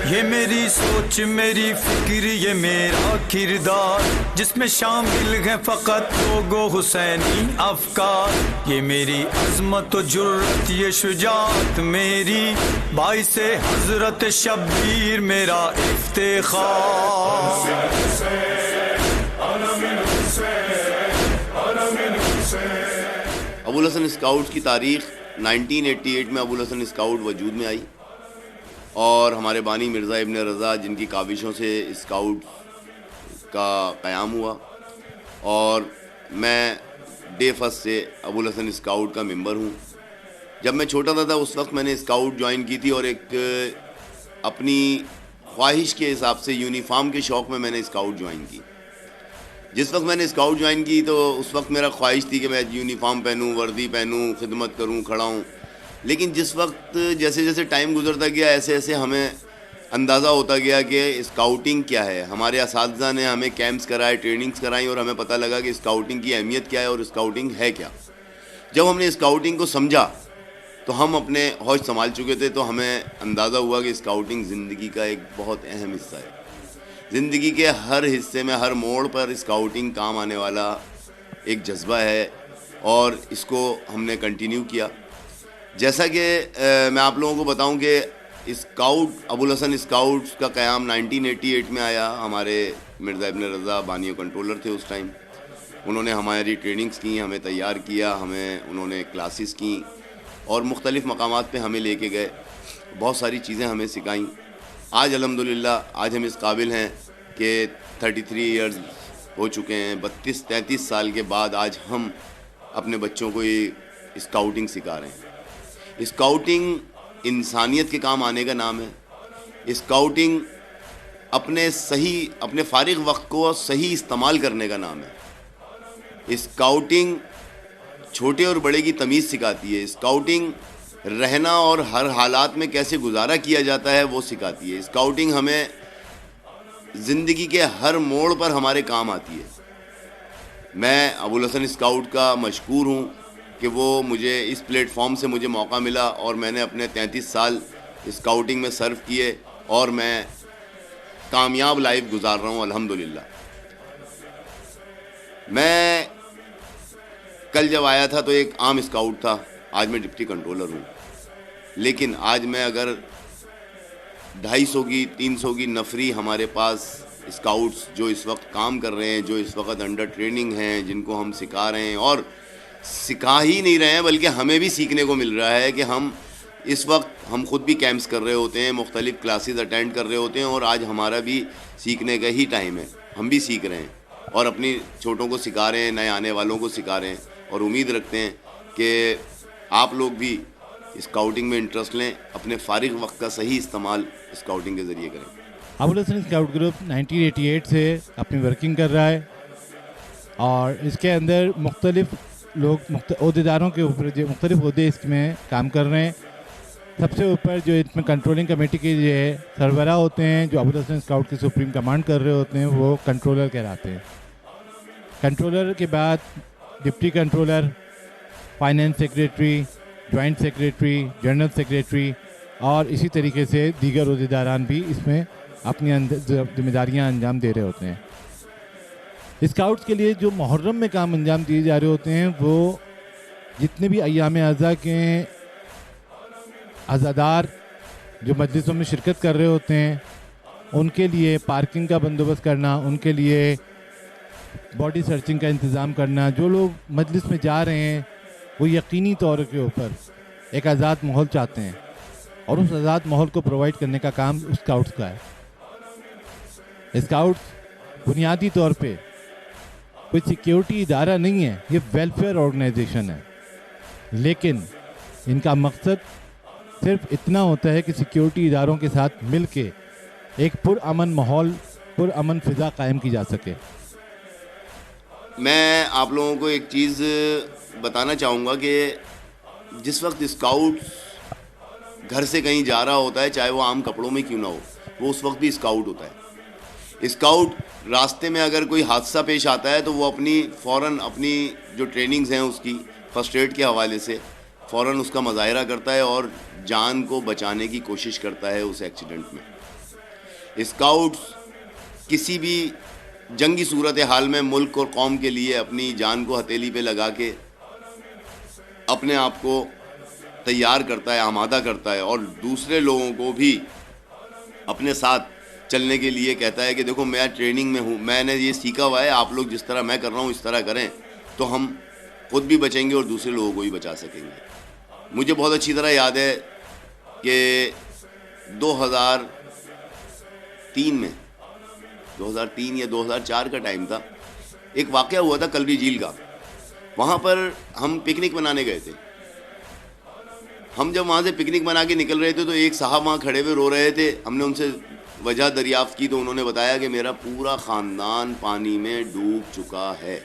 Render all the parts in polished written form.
یہ میری سوچ میری فکر یہ میرا کردار، جس میں شامل ہیں فقط لوگو حسینی افکار. یہ میری عظمت و جرت یہ شجاعت میری، باعث حضرت شبیر میرا افتخار. ابوالحسن اسکاؤٹ کی تاریخ 1988 میں ابوالحسن اسکاؤٹ وجود میں آئی، اور ہمارے بانی مرزا ابن رضا جن کی کاوشوں سے اسکاؤٹ کا قیام ہوا، اور میں ڈے فرسٹ سے ابوالحسن اسکاؤٹ کا ممبر ہوں. جب میں چھوٹا تھا اس وقت میں نے اسکاؤٹ جوائن کی تھی، اور ایک اپنی خواہش کے حساب سے یونیفارم کے شوق میں نے اسکاؤٹ جوائن کی. جس وقت میں نے اسکاؤٹ جوائن کی تو اس وقت میرا خواہش تھی کہ میں یونیفارم پہنوں، وردی پہنوں، خدمت کروں، کھڑا ہوں. لیکن جس وقت جیسے جیسے ٹائم گزرتا گیا ایسے ایسے ہمیں اندازہ ہوتا گیا کہ اسکاؤٹنگ کیا ہے. ہمارے اساتذہ نے ہمیں کیمپس کرائے، ٹریننگز کرائیں، اور ہمیں پتہ لگا کہ اسکاؤٹنگ کی اہمیت کیا ہے اور اسکاؤٹنگ ہے کیا. جب ہم نے اسکاؤٹنگ کو سمجھا تو ہم اپنے ہوش سنبھال چکے تھے، تو ہمیں اندازہ ہوا کہ اسکاؤٹنگ زندگی کا ایک بہت اہم حصہ ہے. زندگی کے ہر حصے میں، ہر موڑ پر اسکاؤٹنگ کام آنے والا ایک جذبہ ہے، اور اس کو ہم نے کنٹینیو کیا. جیسا کہ میں آپ لوگوں کو بتاؤں کہ ابوالحسن اسکاؤٹ کا قیام 1988 میں آیا. ہمارے مرزا ابن رضا بانی و کنٹرولر تھے اس ٹائم. انہوں نے ہماری ٹریننگز کی، ہمیں تیار کیا، انہوں نے کلاسز کیں، اور مختلف مقامات پہ ہمیں لے کے گئے، بہت ساری چیزیں ہمیں سکھائیں. آج الحمدللہ آج ہم اس قابل ہیں کہ 33 ایئرز ہو چکے ہیں، 32-33 سال کے بعد آج ہم اپنے بچوں کو یہ اسکاؤٹنگ سکھا رہے ہیں. اسکاؤٹنگ انسانیت کے کام آنے کا نام ہے. اسکاؤٹنگ اپنے فارغ وقت کو صحیح استعمال کرنے کا نام ہے. اسکاؤٹنگ چھوٹے اور بڑے کی تمیز سکھاتی ہے. اسکاؤٹنگ رہنا اور ہر حالات میں کیسے گزارا کیا جاتا ہے وہ سکھاتی ہے. اسکاؤٹنگ ہمیں زندگی کے ہر موڑ پر ہمارے کام آتی ہے. میں ابوالحسن اسکاؤٹ کا مشکور ہوں کہ وہ مجھے اس پلیٹ فارم سے مجھے موقع ملا، اور میں نے اپنے 33 سال اسکاؤٹنگ میں سرو کیے، اور میں کامیاب لائف گزار رہا ہوں الحمدللہ. میں کل جب آیا تھا تو ایک عام اسکاؤٹ تھا، آج میں ڈپٹی کنٹرولر ہوں. لیکن آج میں اگر 250 کی 300 کی نفری ہمارے پاس اسکاؤٹس جو اس وقت کام کر رہے ہیں، جو اس وقت انڈر ٹریننگ ہیں، جن کو ہم سکھا رہے ہیں، اور سکھا ہی نہیں رہے ہیں بلکہ ہمیں بھی سیکھنے کو مل رہا ہے کہ اس وقت ہم خود بھی کیمپس کر رہے ہوتے ہیں، مختلف کلاسز اٹینڈ کر رہے ہوتے ہیں، اور آج ہمارا بھی سیکھنے کا ہی ٹائم ہے. ہم بھی سیکھ رہے ہیں اور اپنی چھوٹوں کو سکھا رہے ہیں، نئے آنے والوں کو سکھا رہے ہیں، اور امید رکھتے ہیں کہ آپ لوگ بھی اسکاؤٹنگ میں انٹرسٹ لیں، اپنے فارغ وقت کا صحیح استعمال اسکاؤٹنگ کے ذریعے کریں. ابوالحسن اسکاؤٹ گروپ 1988 سے اپنی ورکنگ کر رہا ہے، اور اس کے اندر مختلف لوگ عہدیداروں کے اوپر جو مختلف عہدے اس میں کام کر رہے ہیں. سب سے اوپر جو اس میں کنٹرولنگ کمیٹی کے جو ہے سربراہ ہوتے ہیں، جو ابوالحسن اسکاؤٹ کی سپریم کمانڈ کر رہے ہوتے ہیں، وہ کنٹرولر کہلاتے ہیں. کنٹرولر کے بعد deputy controller, finance secretary, joint secretary, general secretary, اور اسی طریقے سے دیگر عہدیداران بھی اس میں اپنی ذمہ داریاں انجام دے رہے ہوتے ہیں. اسکاؤٹس کے لیے جو محرم میں کام انجام دیے جا رہے ہوتے ہیں، وہ جتنے بھی ایام اعضاء کے عزادار جو مجلسوں میں شرکت کر رہے ہوتے ہیں، ان کے لیے پارکنگ کا بندوبست کرنا، ان کے لیے باڈی سرچنگ کا انتظام کرنا. جو لوگ مجلس میں جا رہے ہیں وہ یقینی طور کے اوپر ایک آزاد ماحول چاہتے ہیں، اور اس آزاد ماحول کو پرووائڈ کرنے کا کام اسکاؤٹس کا ہے. اسکاؤٹس بنیادی طور پہ کوئی سیکیورٹی ادارہ نہیں ہے، یہ ویلفیئر آرگنائزیشن ہے. لیکن ان کا مقصد صرف اتنا ہوتا ہے کہ سیکیورٹی اداروں کے ساتھ مل کے ایک پرامن ماحول، پرامن فضا قائم کی جا سکے. میں آپ لوگوں کو ایک چیز بتانا چاہوں گا کہ جس وقت اسکاؤٹ گھر سے کہیں جا رہا ہوتا ہے، چاہے وہ عام کپڑوں میں کیوں نہ ہو، وہ اس وقت بھی اسکاؤٹ ہوتا ہے. اسکاؤٹ راستے میں اگر کوئی حادثہ پیش آتا ہے تو وہ فوراً اپنی جو ٹریننگز ہیں اس کی فرسٹ ایڈ کے حوالے سے فوراً اس کا مظاہرہ کرتا ہے اور جان کو بچانے کی کوشش کرتا ہے اس ایکسیڈنٹ میں. اسکاؤٹس کسی بھی جنگی صورتحال میں ملک اور قوم کے لیے اپنی جان کو ہتھیلی پہ لگا کے اپنے آپ کو تیار کرتا ہے, آمادہ کرتا ہے, اور دوسرے لوگوں کو بھی اپنے ساتھ چلنے کے لیے کہتا ہے کہ دیکھو میں ٹریننگ میں ہوں, میں نے یہ سیکھا ہوا ہے, آپ لوگ جس طرح میں کر رہا ہوں اس طرح کریں تو ہم خود بھی بچیں گے اور دوسرے لوگوں کو بھی بچا سکیں گے. مجھے بہت اچھی طرح یاد ہے کہ 2003 یا 2004 کا ٹائم تھا, ایک واقعہ ہوا تھا کلری جھیل کا. وہاں پر ہم پکنک منانے گئے تھے. ہم جب وہاں سے پکنک منا کے نکل رہے تھے تو ایک صاحب وہاں کھڑے ہوئے رو رہے تھے. ہم نے ان سے وجہ دریافت کی تو انہوں نے بتایا کہ میرا پورا خاندان پانی میں ڈوب چکا ہے.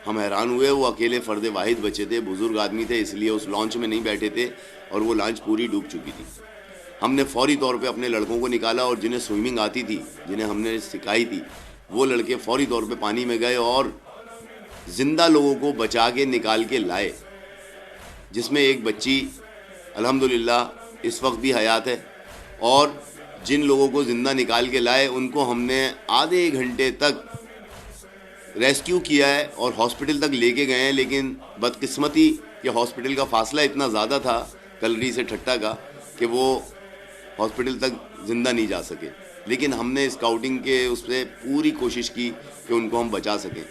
ہم حیران ہوئے, وہ اکیلے فرد واحد بچے تھے, بزرگ آدمی تھے, اس لیے اس لانچ میں نہیں بیٹھے تھے اور وہ لانچ پوری ڈوب چکی تھی. ہم نے فوری طور پہ اپنے لڑکوں کو نکالا اور جنہیں سوئمنگ آتی تھی, جنہیں ہم نے سکھائی تھی, وہ لڑکے فوری طور پہ پانی میں گئے اور زندہ لوگوں کو بچا کے نکال کے لائے, جس میں ایک بچی الحمدللہ اس وقت بھی حیات ہے. اور جن لوگوں کو زندہ نکال کے لائے ان کو ہم نے آدھے گھنٹے تک ریسکیو کیا ہے اور ہاسپٹل تک لے کے گئے ہیں. لیکن بدقسمتی کہ ہاسپٹل کا فاصلہ اتنا زیادہ تھا کلری سے ٹھٹا کا کہ وہ ہاسپٹل تک زندہ نہیں جا سکے. لیکن ہم نے اسکاؤٹنگ کے اس پہ پوری کوشش کی کہ ان کو ہم بچا سکیں.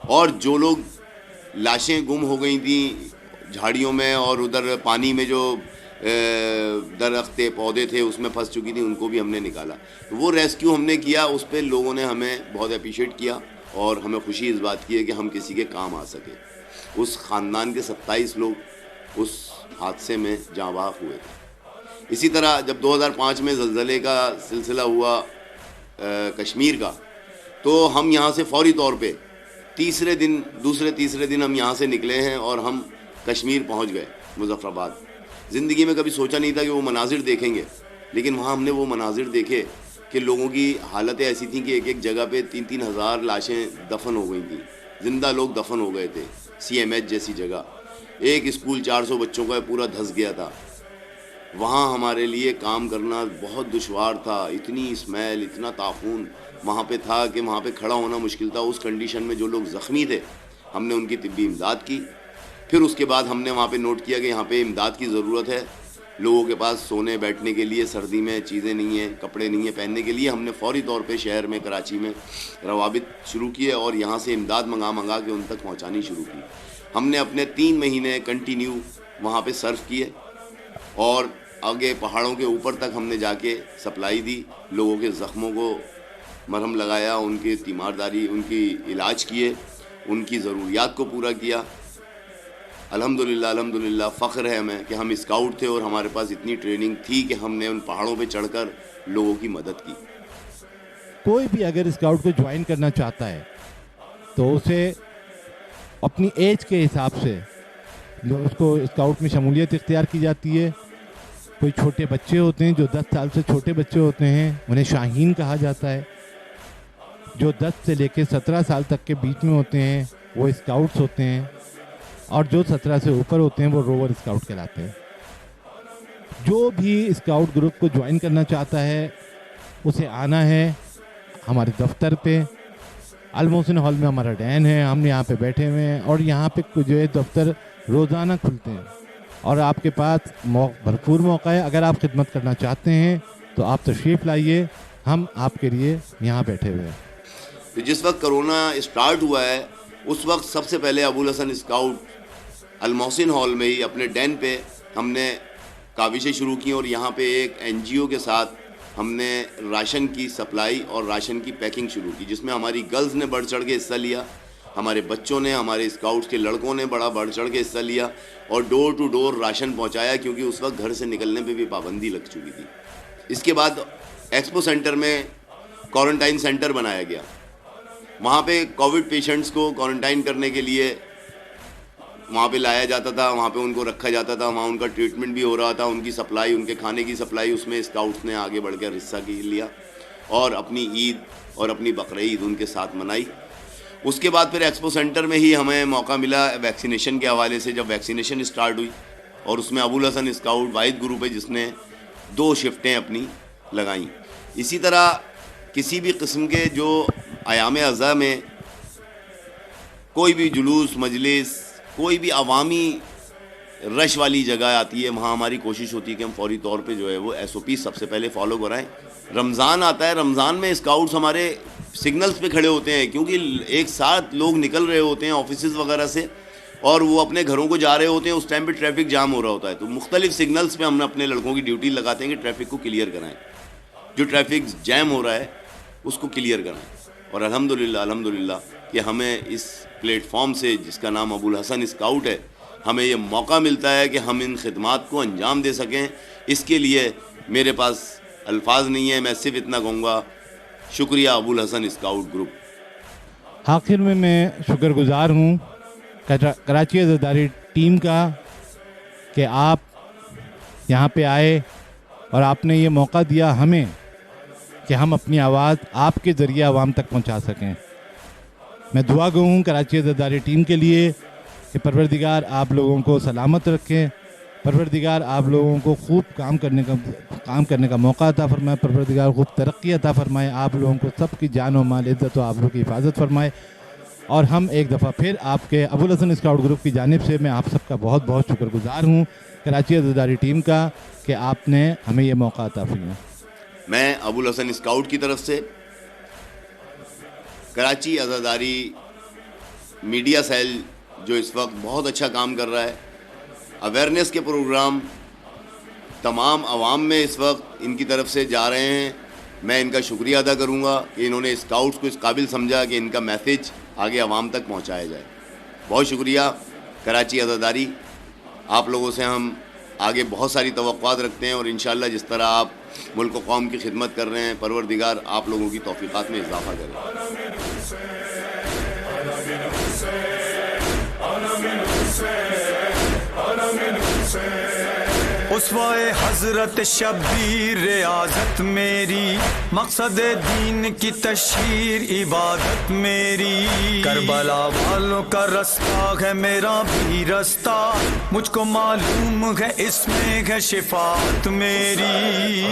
اور جو لوگ لاشیں گم ہو گئی تھیں جھاڑیوں میں اور ادھر پانی میں جو درخت پودے تھے اس میں پھنس چکی تھیں, ان کو بھی ہم نے نکالا. وہ ریسکیو ہم نے کیا, اس پہ لوگوں نے ہمیں بہت اپریشیٹ کیا اور ہمیں خوشی اس بات کی ہے کہ ہم کسی کے کام آ سکے. اس خاندان کے 27 لوگ اس حادثے میں جاں بحق ہوئے تھے. اسی طرح جب 2005 میں زلزلے کا سلسلہ ہوا کشمیر کا, تو ہم یہاں سے فوری طور پہ تیسرے دن ہم یہاں سے نکلے ہیں اور ہم کشمیر پہنچ گئے, مظفر آباد. زندگی میں کبھی سوچا نہیں تھا کہ وہ مناظر دیکھیں گے, لیکن وہاں ہم نے وہ مناظر دیکھے کہ لوگوں کی حالتیں ایسی تھیں کہ ایک جگہ پہ 3-3 ہزار لاشیں دفن ہو گئی تھیں, زندہ لوگ دفن ہو گئے تھے. CMH جیسی جگہ, ایک اسکول 400 بچوں کا پورا دھس گیا تھا. وہاں ہمارے لیے کام کرنا بہت دشوار تھا, اتنی اسمیل, اتنا طاعون وہاں پہ تھا کہ وہاں پہ کھڑا ہونا مشکل تھا. اس کنڈیشن میں جو لوگ زخمی تھے ہم نے ان کی طبی امداد کی. پھر اس کے بعد ہم نے وہاں پہ نوٹ کیا کہ یہاں پہ امداد کی ضرورت ہے, لوگوں کے پاس سونے بیٹھنے کے لیے سردی میں چیزیں نہیں ہیں, کپڑے نہیں ہیں پہننے کے لیے. ہم نے فوری طور پہ شہر میں کراچی میں روابط شروع کیے اور یہاں سے امداد منگا کے ان تک پہنچانی شروع کی. ہم نے اپنے 3 مہینے کنٹینیو وہاں پہ سرف کیے اور آگے پہاڑوں کے اوپر تک ہم نے جا کے سپلائی دی, لوگوں کے زخموں کو مرہم لگایا, ان کی تیمارداری, ان کی علاج کیے, ان کی ضروریات کو پورا کیا. الحمدللہ فخر ہے ہمیں کہ ہم اسکاؤٹ تھے اور ہمارے پاس اتنی ٹریننگ تھی کہ ہم نے ان پہاڑوں پہ چڑھ کر لوگوں کی مدد کی. کوئی بھی اگر اسکاؤٹ کو جوائن کرنا چاہتا ہے تو اسے اپنی ایج کے حساب سے اس کو اسکاؤٹ میں شمولیت اختیار کی جاتی ہے. کوئی چھوٹے بچے ہوتے ہیں جو 10 سال سے چھوٹے بچے ہوتے ہیں, انہیں شاہین کہا جاتا ہے. جو 10 سے لے کے 17 سال تک کے بیچ میں ہوتے ہیں وہ اسکاؤٹس ہوتے ہیں, اور جو 17 سے اوپر ہوتے ہیں وہ روور اسکاؤٹ کہلاتے ہیں. جو بھی اسکاؤٹ گروپ کو جوائن کرنا چاہتا ہے اسے آنا ہے ہمارے دفتر پہ. المحسن ہال میں ہمارا ڈین ہے, ہم یہاں پہ بیٹھے ہوئے ہیں اور یہاں پہ جو ہے دفتر روزانہ کھلتے ہیں اور آپ کے پاس بھرپور موقع ہے. اگر آپ خدمت کرنا چاہتے ہیں تو آپ تشریف لائیے, ہم آپ کے لیے یہاں بیٹھے ہوئے ہیں. جس وقت کرونا اسٹارٹ ہوا ہے اس وقت سب سے پہلے ابوالحسن اسکاؤٹ المحسن ہال میں ہی اپنے ڈین پہ ہم نے کاوشیں شروع کی اور یہاں پہ ایک NGO کے ساتھ ہم نے راشن کی سپلائی اور راشن کی پیکنگ شروع کی, جس میں ہماری گرلز نے بڑھ چڑھ کے حصہ لیا, ہمارے بچوں نے, ہمارے اسکاؤٹس کے لڑکوں نے بڑھ چڑھ کے حصہ لیا اور ڈور ٹو ڈور راشن پہنچایا, کیونکہ اس وقت گھر سے نکلنے پہ بھی پابندی لگ چکی تھی. اس کے بعد ایکسپو سینٹر میں کوارنٹائن سینٹر بنایا گیا. وہاں پہ کووڈ پیشنٹس کو کوارنٹائن کرنے کے لیے وہاں پہ لایا جاتا تھا, وہاں پہ ان کو رکھا جاتا تھا, وہاں ان کا ٹریٹمنٹ بھی ہو رہا تھا, ان کی سپلائی, ان کے کھانے کی سپلائی اس میں اسکاؤٹس نے آگے بڑھ کر حصہ لیا. اور اپنی عید اور اپنی بقرعید ان کے ساتھ منائی. اس کے بعد پھر ایکسپو سینٹر میں ہی ہمیں موقع ملا ویکسینیشن کے حوالے سے. جب ویکسینیشن اسٹارٹ ہوئی اور اس میں ابوالحسن اسکاؤٹ واحد گروپ ہے جس نے 2 شفٹیں اپنی لگائیں. اسی طرح کسی بھی قسم کے جو ایام اعضاء میں کوئی بھی جلوس مجلس کوئی بھی عوامی رش والی جگہ آتی ہے وہاں ہماری کوشش ہوتی ہے کہ ہم فوری طور پہ جو ہے وہ SOP سب سے پہلے فالو کرائیں. رمضان آتا ہے, رمضان میں اسکاؤٹس ہمارے سگنلز پہ کھڑے ہوتے ہیں کیونکہ ایک ساتھ لوگ نکل رہے ہوتے ہیں آفیسز وغیرہ سے اور وہ اپنے گھروں کو جا رہے ہوتے ہیں. اس ٹائم پہ ٹریفک جام ہو رہا ہوتا ہے تو مختلف سگنلز پہ ہم اپنے لڑکوں کی ڈیوٹی لگاتے ہیں کہ ٹریفک کو کلیئر کرائیں, جو ٹریفک جیم ہو رہا ہے اس کو کلیئر کرائیں. اور الحمدللہ کہ ہمیں اس پلیٹ فارم سے جس کا نام ابوالحسن اسکاؤٹ ہے ہمیں یہ موقع ملتا ہے کہ ہم ان خدمات کو انجام دے سکیں. اس کے لیے میرے پاس الفاظ نہیں ہے, میں صرف اتنا کہوں گا شکریہ ابوالحسن اسکاؤٹ گروپ. آخر میں شکر گزار ہوں کراچی عزاداری ٹیم کا کہ آپ یہاں پہ آئے اور آپ نے یہ موقع دیا ہمیں کہ ہم اپنی آواز آپ کے ذریعے عوام تک پہنچا سکیں. میں دعا گو ہوں کراچی عزاداری ٹیم کے لیے کہ پروردگار آپ لوگوں کو سلامت رکھیں, پروردگار آپ لوگوں کو خوب کام کرنے کا موقع عطا فرمائے, پروردگار خوب ترقی عطا فرمائے, آپ لوگوں کو سب کی جان و مال عزت و آپ لوگوں کی حفاظت فرمائے. اور ہم ایک دفعہ پھر آپ کے ابوالحسن اسکاؤٹ گروپ کی جانب سے میں آپ سب کا بہت بہت شکر گزار ہوں کراچی عزاداری ٹیم کا کہ آپ نے ہمیں یہ موقع عطا فرمایا. میں ابوالحسن اسکاؤٹ کی طرف سے کراچی عزاداری میڈیا سیل جو اس وقت بہت اچھا کام کر رہا ہے, اویئرنیس کے پروگرام تمام عوام میں اس وقت ان کی طرف سے جا رہے ہیں. میں ان کا شکریہ ادا کروں گا کہ انہوں نے اسکاؤٹس کو اس قابل سمجھا کہ ان کا میسیج آگے عوام تک پہنچایا جائے. بہت شکریہ کراچی عزاداری. آپ لوگوں سے ہم آگے بہت ساری توقعات رکھتے ہیں اور انشاءاللہ جس طرح آپ ملک و قوم کی خدمت کر رہے ہیں پروردگار آپ لوگوں کی توفیقات میں اضافہ کرے. اسوہ حضرت شبیر ریاضت میری, مقصد دین کی تشہیر عبادت میری. کربلا والوں کا رستہ ہے میرا بھی رستہ, مجھ کو معلوم ہے اس میں ہے شفاعت میری.